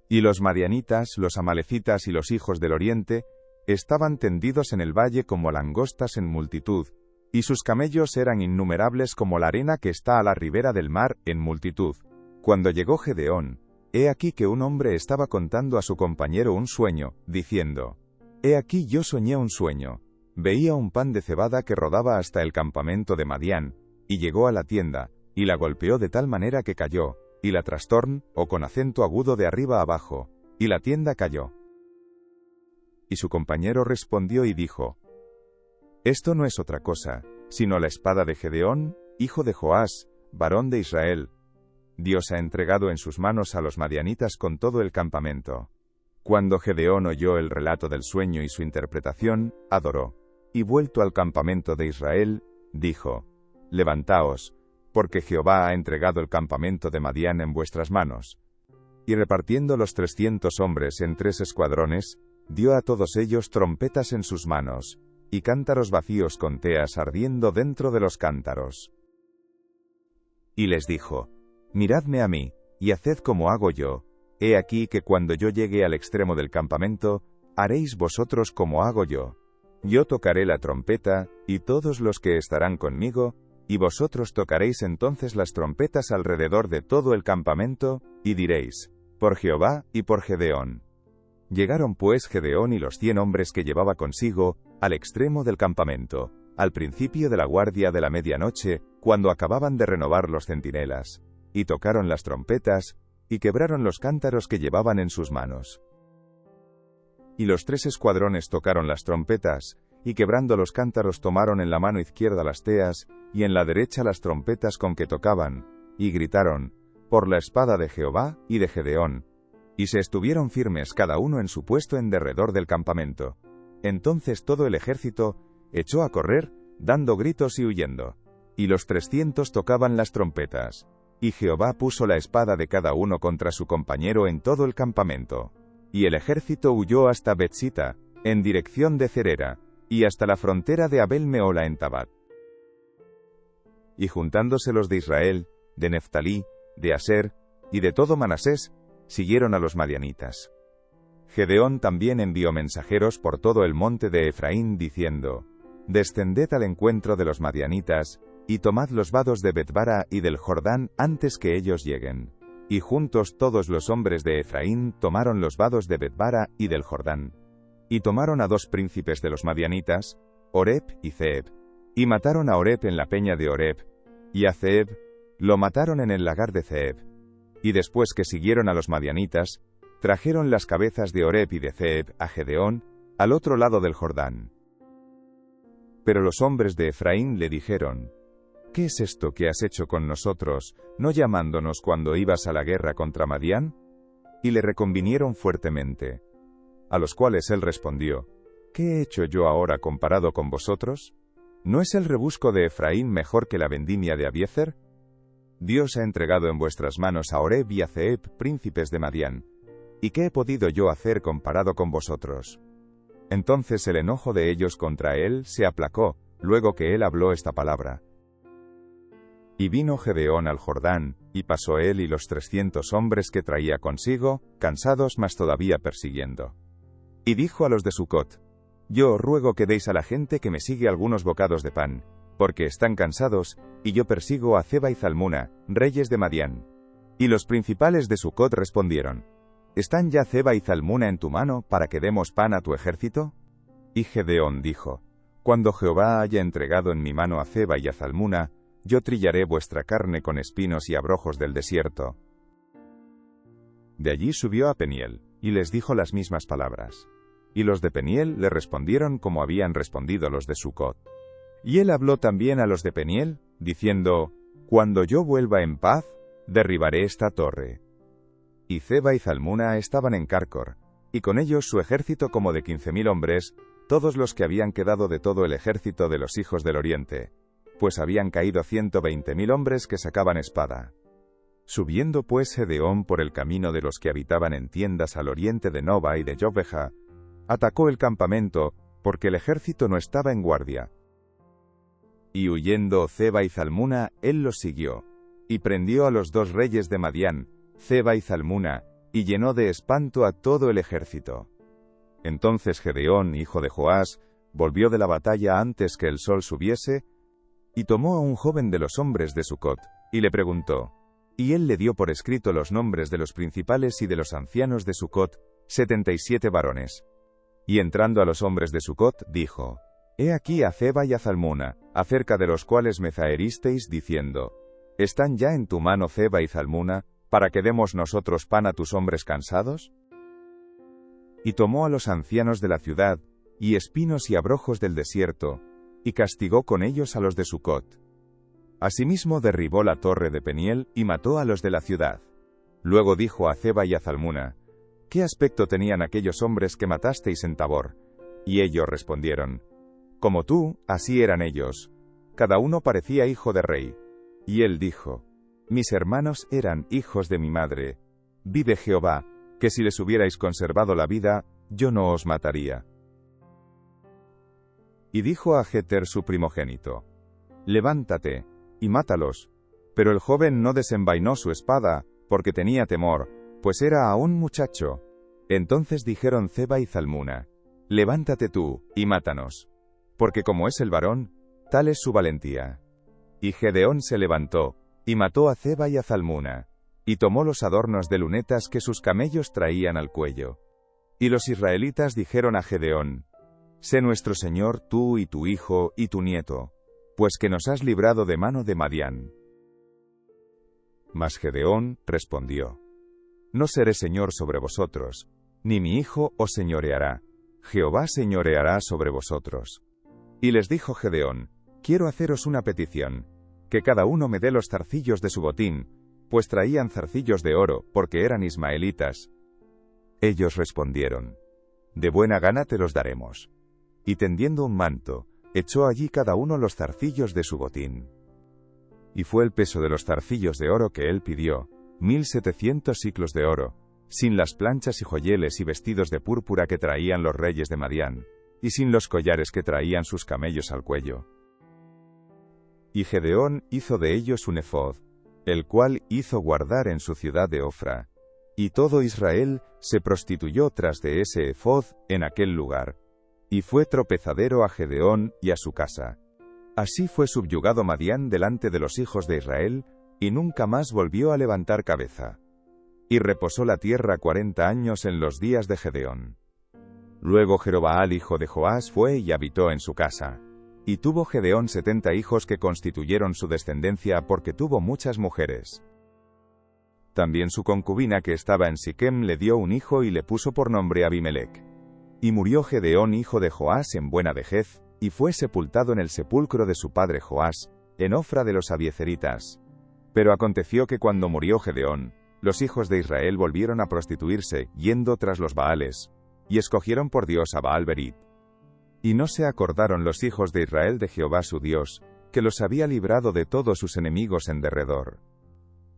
Y los madianitas, los amalecitas y los hijos del oriente, estaban tendidos en el valle como langostas en multitud, y sus camellos eran innumerables como la arena que está a la ribera del mar, en multitud. Cuando llegó Gedeón, he aquí que un hombre estaba contando a su compañero un sueño, diciendo, he aquí yo soñé un sueño, veía un pan de cebada que rodaba hasta el campamento de Madián, y llegó a la tienda, y la golpeó de tal manera que cayó, y la trastorn, o con acento agudo de arriba abajo, y la tienda cayó. Y su compañero respondió y dijo, esto no es otra cosa, sino la espada de Gedeón, hijo de Joás, varón de Israel. Dios ha entregado en sus manos a los madianitas con todo el campamento. Cuando Gedeón oyó el relato del sueño y su interpretación, adoró, y vuelto al campamento de Israel, dijo, levantaos, porque Jehová ha entregado el campamento de Madián en vuestras manos. Y repartiendo los 300 hombres en 3 escuadrones, dio a todos ellos trompetas en sus manos, y cántaros vacíos con teas ardiendo dentro de los cántaros. Y les dijo, miradme a mí, y haced como hago yo, he aquí que cuando yo llegue al extremo del campamento, haréis vosotros como hago yo. Yo tocaré la trompeta, y todos los que estarán conmigo, y vosotros tocaréis entonces las trompetas alrededor de todo el campamento, y diréis, por Jehová y por Gedeón. Llegaron pues Gedeón y los 100 hombres que llevaba consigo, al extremo del campamento, al principio de la guardia de la medianoche, cuando acababan de renovar los centinelas, y tocaron las trompetas, y quebraron los cántaros que llevaban en sus manos. Y los 3 escuadrones tocaron las trompetas, y quebrando los cántaros tomaron en la mano izquierda las teas, y en la derecha las trompetas con que tocaban, y gritaron, por la espada de Jehová y de Gedeón. Y se estuvieron firmes cada uno en su puesto en derredor del campamento. Entonces todo el ejército echó a correr, dando gritos y huyendo. Y los 300 tocaban las trompetas. Y Jehová puso la espada de cada uno contra su compañero en todo el campamento. Y el ejército huyó hasta Betzita, en dirección de Cerera, y hasta la frontera de Abel Meola en Tabat. Y juntándose los de Israel, de Neftalí, de Aser, y de todo Manasés, siguieron a los madianitas. Gedeón también envió mensajeros por todo el monte de Efraín diciendo, descended al encuentro de los madianitas, y tomad los vados de Betbara y del Jordán antes que ellos lleguen. Y juntos todos los hombres de Efraín tomaron los vados de Betbara y del Jordán. Y tomaron a 2 príncipes de los madianitas, Oreb y Zeeb, y mataron a Oreb en la peña de Oreb, y a Zeeb lo mataron en el lagar de Zeeb. Y después que siguieron a los madianitas, trajeron las cabezas de Oreb y de Zeeb a Gedeón, al otro lado del Jordán. Pero los hombres de Efraín le dijeron, ¿qué es esto que has hecho con nosotros, no llamándonos cuando ibas a la guerra contra Madián? Y le reconvinieron fuertemente. A los cuales él respondió, ¿qué he hecho yo ahora comparado con vosotros? ¿No es el rebusco de Efraín mejor que la vendimia de Abiezer? Dios ha entregado en vuestras manos a Oreb y a Zeeb, príncipes de Madián. ¿Y qué he podido yo hacer comparado con vosotros? Entonces el enojo de ellos contra él se aplacó, luego que él habló esta palabra, Y vino Gedeón al Jordán, y pasó él y los 300 hombres que traía consigo, cansados mas todavía persiguiendo. Y dijo a los de Sucot: Yo os ruego que deis a la gente que me sigue algunos bocados de pan, porque están cansados, y yo persigo a Zeba y Zalmuna, reyes de Madián. Y los principales de Sucot respondieron: ¿Están ya Zeba y Zalmuna en tu mano para que demos pan a tu ejército? Y Gedeón dijo: Cuando Jehová haya entregado en mi mano a Zeba y a Zalmuna, yo trillaré vuestra carne con espinos y abrojos del desierto. De allí subió a Peniel, y les dijo las mismas palabras. Y los de Peniel le respondieron como habían respondido los de Sucot. Y él habló también a los de Peniel, diciendo: Cuando yo vuelva en paz, derribaré esta torre. Y Zeba y Zalmuna estaban en Carcor, y con ellos su ejército como de 15,000 hombres, todos los que habían quedado de todo el ejército de los hijos del oriente, pues habían caído 120,000 hombres que sacaban espada. Subiendo pues Gedeón por el camino de los que habitaban en tiendas al oriente de Noba y de Jotbeja, atacó el campamento, porque el ejército no estaba en guardia. Y huyendo Zeba y Zalmuna, él los siguió, y prendió a los 2 reyes de Madián, Zeba y Zalmuna, y llenó de espanto a todo el ejército. Entonces Gedeón, hijo de Joás, volvió de la batalla antes que el sol subiese, y tomó a un joven de los hombres de Sucot, y le preguntó, y él le dio por escrito los nombres de los principales y de los ancianos de Sucot, 77 varones. Y entrando a los hombres de Sucot, dijo: He aquí a Zeba y a Zalmuna, acerca de los cuales me zaheristeis, diciendo: ¿Están ya en tu mano Zeba y Zalmuna, para que demos nosotros pan a tus hombres cansados? Y tomó a los ancianos de la ciudad, y espinos y abrojos del desierto, y castigó con ellos a los de Sucot. Asimismo derribó la torre de Peniel, y mató a los de la ciudad. Luego dijo a Zeba y a Zalmuna: ¿Qué aspecto tenían aquellos hombres que matasteis en Tabor? Y ellos respondieron: Como tú, así eran ellos. Cada uno parecía hijo de rey. Y él dijo: Mis hermanos eran hijos de mi madre. Vive Jehová, que si les hubierais conservado la vida, yo no os mataría. Y dijo a Jeter su primogénito: Levántate, y mátalos. Pero el joven no desenvainó su espada, porque tenía temor, pues era aún muchacho. Entonces dijeron Zeba y Zalmuna: Levántate tú, y mátanos. Porque como es el varón, tal es su valentía. Y Gedeón se levantó, y mató a Zeba y a Zalmuna, y tomó los adornos de lunetas que sus camellos traían al cuello. Y los israelitas dijeron a Gedeón: Sé nuestro señor tú y tu hijo y tu nieto, pues que nos has librado de mano de Madián. Mas Gedeón respondió: No seré señor sobre vosotros, ni mi hijo os señoreará, Jehová señoreará sobre vosotros. Y les dijo Gedeón: Quiero haceros una petición, que cada uno me dé los zarcillos de su botín, pues traían zarcillos de oro, porque eran ismaelitas. Ellos respondieron: De buena gana te los daremos. Y tendiendo un manto, echó allí cada uno los zarcillos de su botín. Y fue el peso de los zarcillos de oro que él pidió, 1,700 siclos de oro, sin las planchas y joyeles y vestidos de púrpura que traían los reyes de Madián, y sin los collares que traían sus camellos al cuello. Y Gedeón hizo de ellos un ephod, el cual hizo guardar en su ciudad de Ofra, y todo Israel se prostituyó tras de ese ephod en aquel lugar, y fue tropezadero a Gedeón y a su casa. Así fue subyugado Madián delante de los hijos de Israel, y nunca más volvió a levantar cabeza. Y reposó la tierra 40 años en los días de Gedeón. Luego Jerobaal hijo de Joás fue y habitó en su casa. Y tuvo Gedeón 70 hijos que constituyeron su descendencia porque tuvo muchas mujeres. También su concubina que estaba en Siquem le dio un hijo y le puso por nombre Abimelech. Y murió Gedeón hijo de Joás en buena vejez, y fue sepultado en el sepulcro de su padre Joás, en Ofra de los abiezeritas. Pero aconteció que cuando murió Gedeón, los hijos de Israel volvieron a prostituirse, yendo tras los Baales, y escogieron por Dios a Baal-Berit. Y no se acordaron los hijos de Israel de Jehová su Dios, que los había librado de todos sus enemigos en derredor.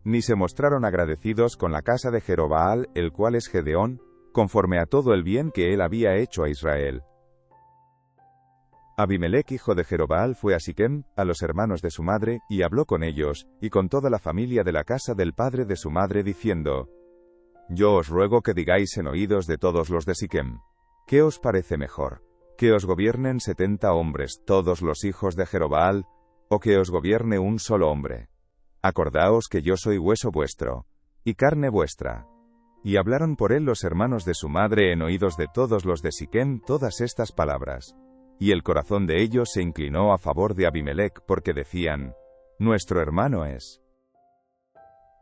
Ni se mostraron agradecidos con la casa de Jerobaal, el cual es Gedeón, conforme a todo el bien que él había hecho a Israel. Abimelec hijo de Jerobbaal fue a Siquem, a los hermanos de su madre, y habló con ellos, y con toda la familia de la casa del padre de su madre, diciendo: Yo os ruego que digáis en oídos de todos los de Siquem, ¿qué os parece mejor? ¿Que os gobiernen 70 hombres, todos los hijos de Jerobbaal, o que os gobierne un solo hombre? Acordaos que yo soy hueso vuestro, y carne vuestra. Y hablaron por él los hermanos de su madre en oídos de todos los de Siquem todas estas palabras. Y el corazón de ellos se inclinó a favor de Abimelec, porque decían: Nuestro hermano es.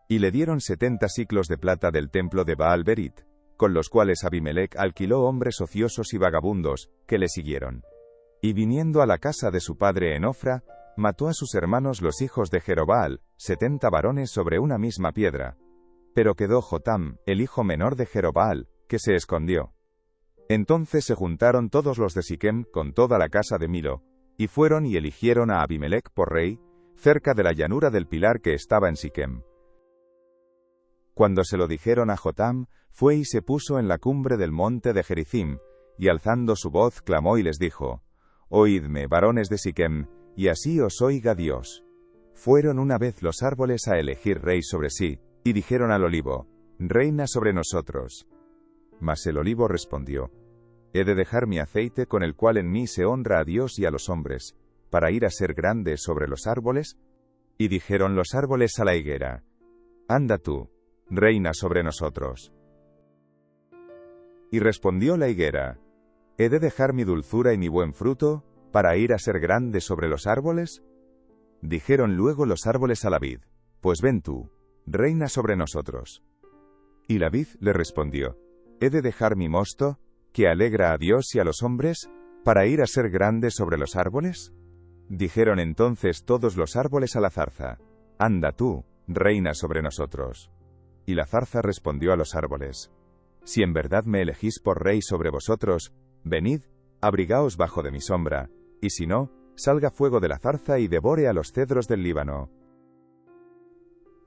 Y le dieron 70 siclos de plata del templo de Baal-Berit, con los cuales Abimelec alquiló hombres ociosos y vagabundos, que le siguieron. Y viniendo a la casa de su padre en Ofra, mató a sus hermanos los hijos de Jerobbaal, 70 varones sobre una misma piedra. Pero quedó Jotam, el hijo menor de Jerobbaal, que se escondió. Entonces se juntaron todos los de Siquem con toda la casa de Milo, y fueron y eligieron a Abimelec por rey, cerca de la llanura del pilar que estaba en Siquem. Cuando se lo dijeron a Jotam, fue y se puso en la cumbre del monte de Gerizim, y alzando su voz clamó y les dijo: Oídme, varones de Siquem, y así os oiga Dios. Fueron una vez los árboles a elegir rey sobre sí, y dijeron al olivo: Reina sobre nosotros. Mas el olivo respondió: ¿He de dejar mi aceite con el cual en mí se honra a Dios y a los hombres, para ir a ser grande sobre los árboles? Y dijeron los árboles a la higuera: Anda tú, reina sobre nosotros. Y respondió la higuera: ¿He de dejar mi dulzura y mi buen fruto, para ir a ser grande sobre los árboles? Dijeron luego los árboles a la vid: Pues ven tú, reina sobre nosotros. Y la vid le respondió: ¿He de dejar mi mosto, que alegra a Dios y a los hombres, para ir a ser grande sobre los árboles? Dijeron entonces todos los árboles a la zarza: Anda tú, reina sobre nosotros. Y la zarza respondió a los árboles: Si en verdad me elegís por rey sobre vosotros, venid, abrigaos bajo de mi sombra, y si no, salga fuego de la zarza y devore a los cedros del Líbano.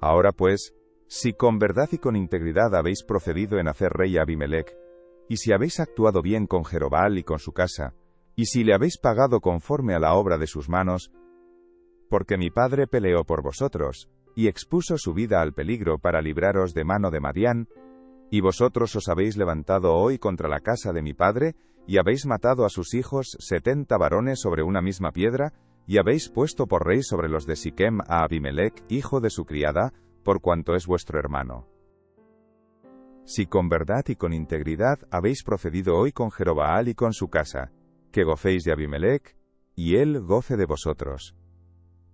Ahora pues, si con verdad y con integridad habéis procedido en hacer rey a Abimelec, y si habéis actuado bien con Jerobbaal y con su casa, y si le habéis pagado conforme a la obra de sus manos, porque mi padre peleó por vosotros, y expuso su vida al peligro para libraros de mano de Madián, y vosotros os habéis levantado hoy contra la casa de mi padre, y habéis matado a sus hijos 70 varones sobre una misma piedra, y habéis puesto por rey sobre los de Siquem a Abimelec, hijo de su criada, por cuanto es vuestro hermano. Si con verdad y con integridad habéis procedido hoy con Jerobbaal y con su casa, que gocéis de Abimelec, y él goce de vosotros.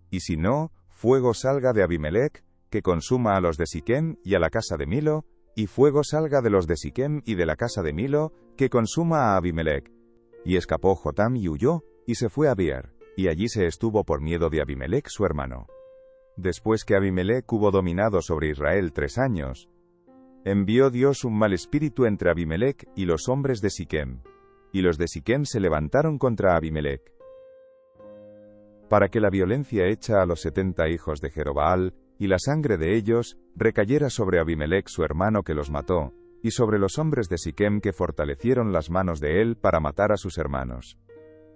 Y si no, fuego salga de Abimelec, que consuma a los de Siquem y a la casa de Milo, y fuego salga de los de Siquem y de la casa de Milo, que consuma a Abimelec. Y escapó Jotam y huyó, y se fue a Beer, y allí se estuvo por miedo de Abimelec su hermano. Después que Abimelec hubo dominado sobre Israel 3 años, envió Dios un mal espíritu entre Abimelec y los hombres de Siquem, y los de Siquem se levantaron contra Abimelec, para que la violencia hecha a los 70 hijos de Jerobbaal, y la sangre de ellos, recayera sobre Abimelec su hermano que los mató, y sobre los hombres de Siquem que fortalecieron las manos de él para matar a sus hermanos.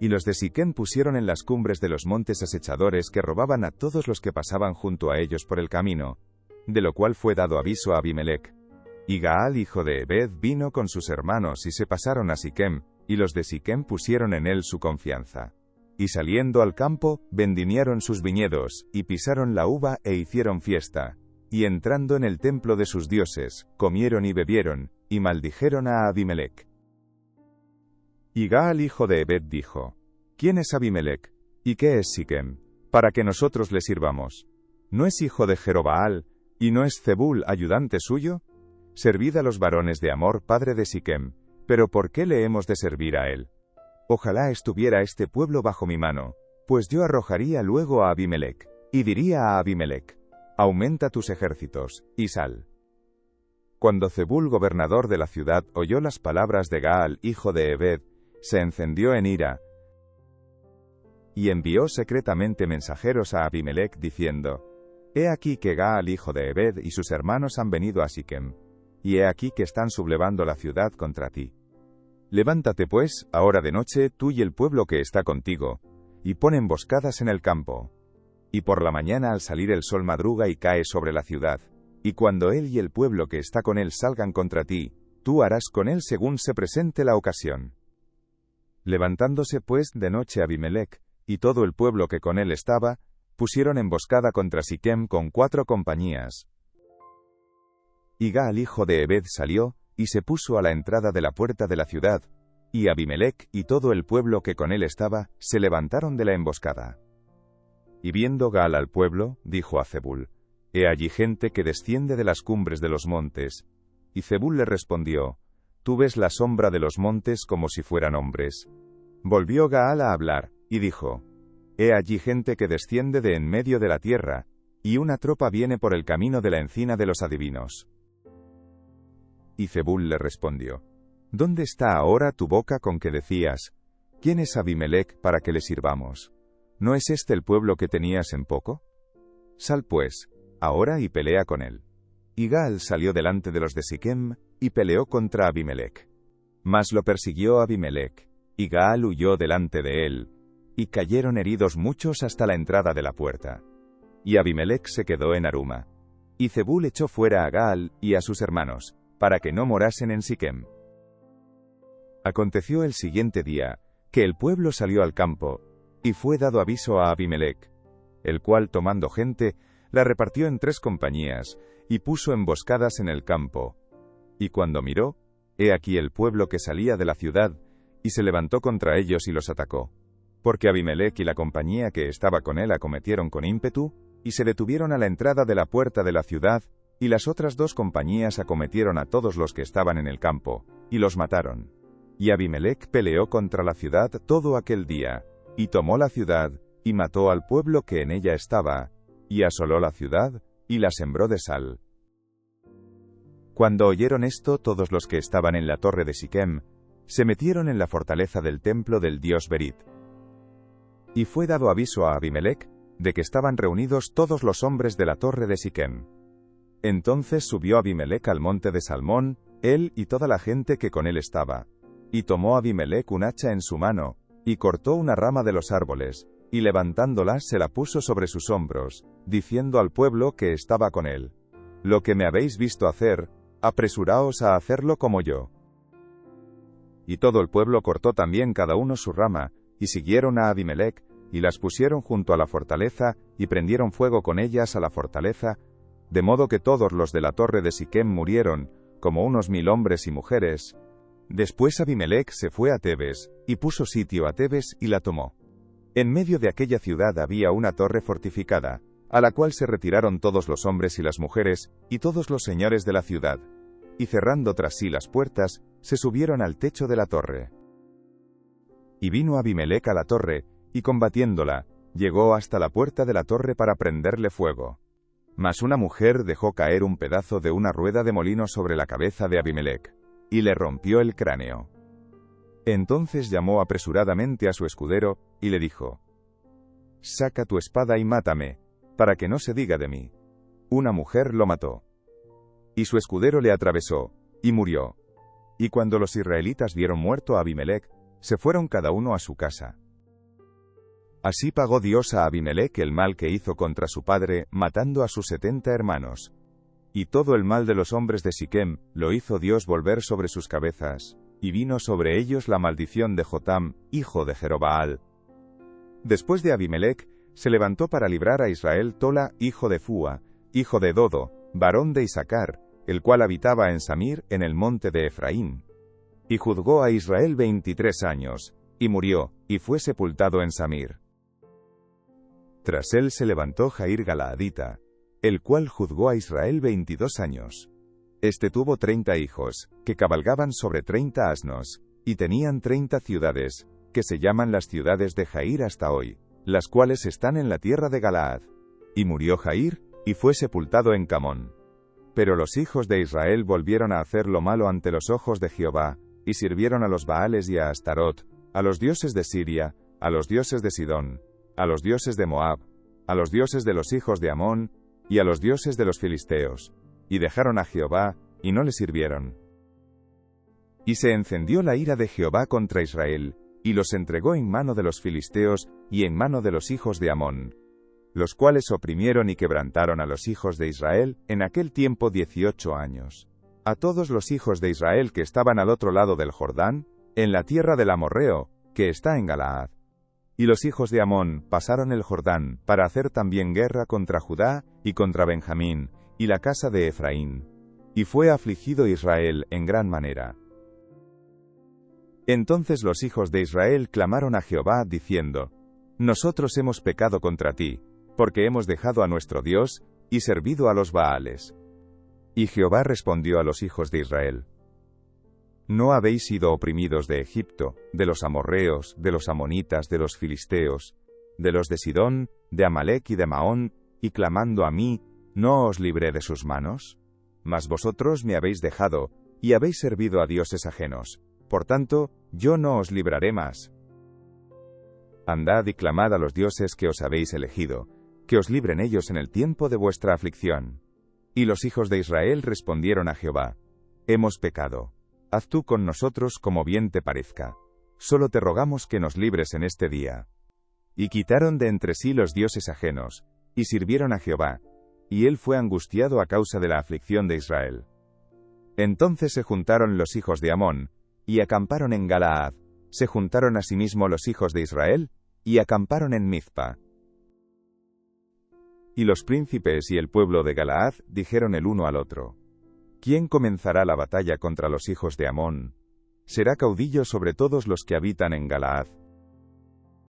Y los de Siquem pusieron en las cumbres de los montes asechadores que robaban a todos los que pasaban junto a ellos por el camino, de lo cual fue dado aviso a Abimelec. Y Gaal hijo de Ebed vino con sus hermanos y se pasaron a Siquem, y los de Siquem pusieron en él su confianza. Y saliendo al campo, vendimiaron sus viñedos, y pisaron la uva e hicieron fiesta. Y entrando en el templo de sus dioses, comieron y bebieron, y maldijeron a Abimelec. Y Gaal hijo de Ebed dijo: ¿Quién es Abimelec? ¿Y qué es Siquem? Para que nosotros le sirvamos. ¿No es hijo de Jerobbaal, y no es Zebul ayudante suyo? Servid a los varones de Amor, padre de Siquem, pero ¿por qué le hemos de servir a él? Ojalá estuviera este pueblo bajo mi mano, pues yo arrojaría luego a Abimelec, y diría a Abimelec: aumenta tus ejércitos, y sal. Cuando Zebul, gobernador de la ciudad, oyó las palabras de Gaal, hijo de Ebed, se encendió en ira, y envió secretamente mensajeros a Abimelec diciendo: He aquí que Gaal, hijo de Ebed, y sus hermanos han venido a Siquem, y he aquí que están sublevando la ciudad contra ti. Levántate pues, ahora de noche, tú y el pueblo que está contigo, y pon emboscadas en el campo. Y por la mañana al salir el sol madruga y cae sobre la ciudad, y cuando él y el pueblo que está con él salgan contra ti, tú harás con él según se presente la ocasión. Levantándose pues de noche Abimelec, y todo el pueblo que con él estaba, pusieron emboscada contra Siquem con 4 compañías. Y Gaal hijo de Ebed salió, y se puso a la entrada de la puerta de la ciudad, y Abimelec y todo el pueblo que con él estaba, se levantaron de la emboscada. Y viendo Gaal al pueblo, dijo a Zebul: He allí gente que desciende de las cumbres de los montes. Y Zebul le respondió: Tú ves la sombra de los montes como si fueran hombres. Volvió Gaal a hablar, y dijo: He allí gente que desciende de en medio de la tierra, y una tropa viene por el camino de la encina de los adivinos. Y Zebul le respondió: ¿Dónde está ahora tu boca con que decías: ¿Quién es Abimelec para que le sirvamos? ¿No es este el pueblo que tenías en poco? Sal pues, ahora y pelea con él. Y Gaal salió delante de los de Siquem, y peleó contra Abimelec. Mas lo persiguió Abimelec, y Gaal huyó delante de él, y cayeron heridos muchos hasta la entrada de la puerta. Y Abimelec se quedó en Aruma. Y Zebul echó fuera a Gaal y a sus hermanos, para que no morasen en Siquem. Aconteció el siguiente día, que el pueblo salió al campo, y fue dado aviso a Abimelec, el cual tomando gente, la repartió en 3 compañías, y puso emboscadas en el campo. Y cuando miró, he aquí el pueblo que salía de la ciudad, y se levantó contra ellos y los atacó. Porque Abimelec y la compañía que estaba con él acometieron con ímpetu, y se detuvieron a la entrada de la puerta de la ciudad, y las otras 2 compañías acometieron a todos los que estaban en el campo, y los mataron. Y Abimelec peleó contra la ciudad todo aquel día, y tomó la ciudad, y mató al pueblo que en ella estaba, y asoló la ciudad, y la sembró de sal. Cuando oyeron esto todos los que estaban en la torre de Siquem, se metieron en la fortaleza del templo del dios Berit. Y fue dado aviso a Abimelec, de que estaban reunidos todos los hombres de la torre de Siquem. Entonces subió Abimelec al monte de Salmón, él y toda la gente que con él estaba. Y tomó Abimelec un hacha en su mano, y cortó una rama de los árboles, y levantándola se la puso sobre sus hombros, diciendo al pueblo que estaba con él: Lo que me habéis visto hacer, apresuraos a hacerlo como yo. Y todo el pueblo cortó también cada uno su rama, y siguieron a Abimelec, y las pusieron junto a la fortaleza, y prendieron fuego con ellas a la fortaleza, de modo que todos los de la torre de Siquem murieron, como unos 1000 hombres y mujeres. Después Abimelec se fue a Tebes, y puso sitio a Tebes y la tomó. En medio de aquella ciudad había una torre fortificada, a la cual se retiraron todos los hombres y las mujeres, y todos los señores de la ciudad, y cerrando tras sí las puertas, se subieron al techo de la torre. Y vino Abimelec a la torre, y combatiéndola, llegó hasta la puerta de la torre para prenderle fuego. Mas una mujer dejó caer un pedazo de una rueda de molino sobre la cabeza de Abimelec, y le rompió el cráneo. Entonces llamó apresuradamente a su escudero, y le dijo: Saca tu espada y mátame, para que no se diga de mí: Una mujer lo mató. Y su escudero le atravesó, y murió. Y cuando los israelitas vieron muerto a Abimelec, se fueron cada uno a su casa. Así pagó Dios a Abimelec el mal que hizo contra su padre, matando a sus 70 hermanos. Y todo el mal de los hombres de Siquem, lo hizo Dios volver sobre sus cabezas, y vino sobre ellos la maldición de Jotam, hijo de Jerobaal. Después de Abimelec, se levantó para librar a Israel Tola, hijo de Fúa, hijo de Dodo, varón de Isacar, el cual habitaba en Samir, en el monte de Efraín. Y juzgó a Israel 23 años, y murió, y fue sepultado en Samir. Tras él se levantó Jair Galaadita, el cual juzgó a Israel 22 años. Este tuvo 30 hijos, que cabalgaban sobre 30 asnos, y tenían 30 ciudades, que se llaman las ciudades de Jair hasta hoy, las cuales están en la tierra de Galaad. Y murió Jair, y fue sepultado en Camón. Pero los hijos de Israel volvieron a hacer lo malo ante los ojos de Jehová, y sirvieron a los Baales y a Astarot, a los dioses de Siria, a los dioses de Sidón, a los dioses de Moab, a los dioses de los hijos de Amón, y a los dioses de los filisteos, y dejaron a Jehová, y no le sirvieron. Y se encendió la ira de Jehová contra Israel, y los entregó en mano de los filisteos, y en mano de los hijos de Amón, los cuales oprimieron y quebrantaron a los hijos de Israel, en aquel tiempo 18 años. A todos los hijos de Israel que estaban al otro lado del Jordán, en la tierra del Amorreo, que está en Galaad. Y los hijos de Amón pasaron el Jordán, para hacer también guerra contra Judá, y contra Benjamín, y la casa de Efraín. Y fue afligido Israel en gran manera. Entonces los hijos de Israel clamaron a Jehová, diciendo: Nosotros hemos pecado contra ti, porque hemos dejado a nuestro Dios, y servido a los Baales. Y Jehová respondió a los hijos de Israel: ¿No habéis sido oprimidos de Egipto, de los amorreos, de los amonitas, de los filisteos, de los de Sidón, de Amalec y de Maón, y clamando a mí, ¿no os libré de sus manos? Mas vosotros me habéis dejado, y habéis servido a dioses ajenos. Por tanto, yo no os libraré más. Andad y clamad a los dioses que os habéis elegido, que os libren ellos en el tiempo de vuestra aflicción. Y los hijos de Israel respondieron a Jehová: Hemos pecado. Haz tú con nosotros como bien te parezca. Solo te rogamos que nos libres en este día. Y quitaron de entre sí los dioses ajenos, y sirvieron a Jehová, y él fue angustiado a causa de la aflicción de Israel. Entonces se juntaron los hijos de Amón, y acamparon en Galaad. Se juntaron asimismo los hijos de Israel, y acamparon en Mizpa. Y los príncipes y el pueblo de Galaad dijeron el uno al otro: ¿Quién comenzará la batalla contra los hijos de Amón? Será caudillo sobre todos los que habitan en Galaad.